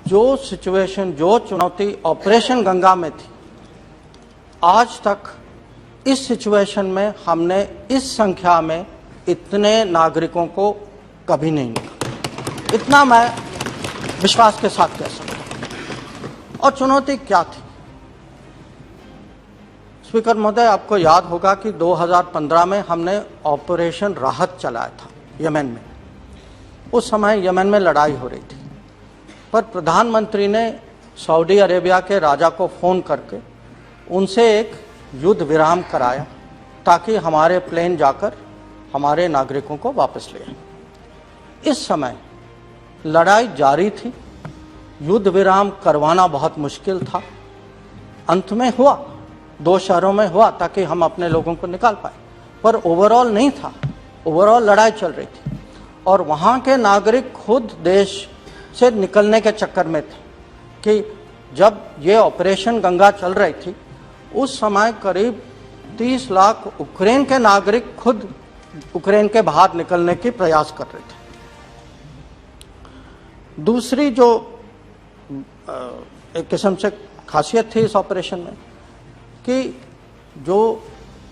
जो सिचुएशन, जो चुनौती ऑपरेशन गंगा में थी, आज तक इस सिचुएशन में हमने इस संख्या में इतने नागरिकों को कभी नहीं देखा। इतना मैं विश्वास के साथ कह सकता हूं। और चुनौती क्या थी? स्पीकर महोदय, आपको याद होगा कि 2015 में हमने ऑपरेशन राहत चलाया था यमन में। उस समय यमन में लड़ाई हो रही थी, पर प्रधानमंत्री ने सऊदी अरेबिया के राजा को फ़ोन करके उनसे एक युद्ध विराम कराया ताकि हमारे प्लेन जाकर हमारे नागरिकों को वापस ले आए। इस समय लड़ाई जारी थी, युद्ध विराम करवाना बहुत मुश्किल था। अंत में हुआ, 2 शहरों में हुआ ताकि हम अपने लोगों को निकाल पाए, पर ओवरऑल नहीं था। ओवरऑल लड़ाई चल रही थी और वहाँ के नागरिक खुद देश से निकलने के चक्कर में थे कि जब ये ऑपरेशन गंगा चल रही थी, उस समय करीब 30 लाख यूक्रेन के नागरिक खुद यूक्रेन के बाहर निकलने की प्रयास कर रहे थे। दूसरी जो एक किस्म से खासियत थी इस ऑपरेशन में कि जो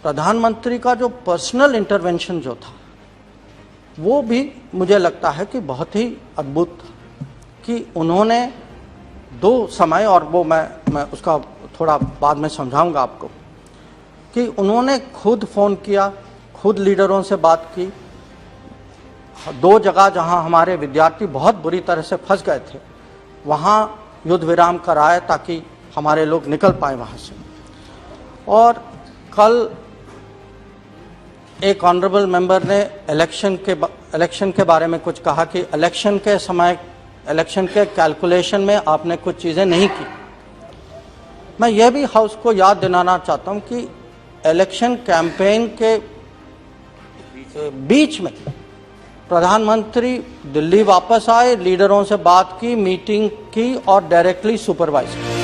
प्रधानमंत्री का जो पर्सनल इंटरवेंशन जो था, वो भी मुझे लगता है कि बहुत ही अद्भुत था कि उन्होंने 2 समय, और वो मैं उसका थोड़ा बाद में समझाऊंगा आपको, कि उन्होंने खुद फ़ोन किया, खुद लीडरों से बात की। 2 जगह जहां हमारे विद्यार्थी बहुत बुरी तरह से फंस गए थे, वहां युद्ध विराम कराए ताकि हमारे लोग निकल पाए वहां से। और कल एक ऑनरेबल मेंबर ने इलेक्शन के बारे में कुछ कहा कि इलेक्शन के समय, इलेक्शन के कैलकुलेशन में आपने कुछ चीज़ें नहीं की। मैं यह भी हाउस को याद दिलाना चाहता हूं कि इलेक्शन कैंपेन के बीच में प्रधानमंत्री दिल्ली वापस आए, लीडरों से बात की, मीटिंग की और डायरेक्टली सुपरवाइज की।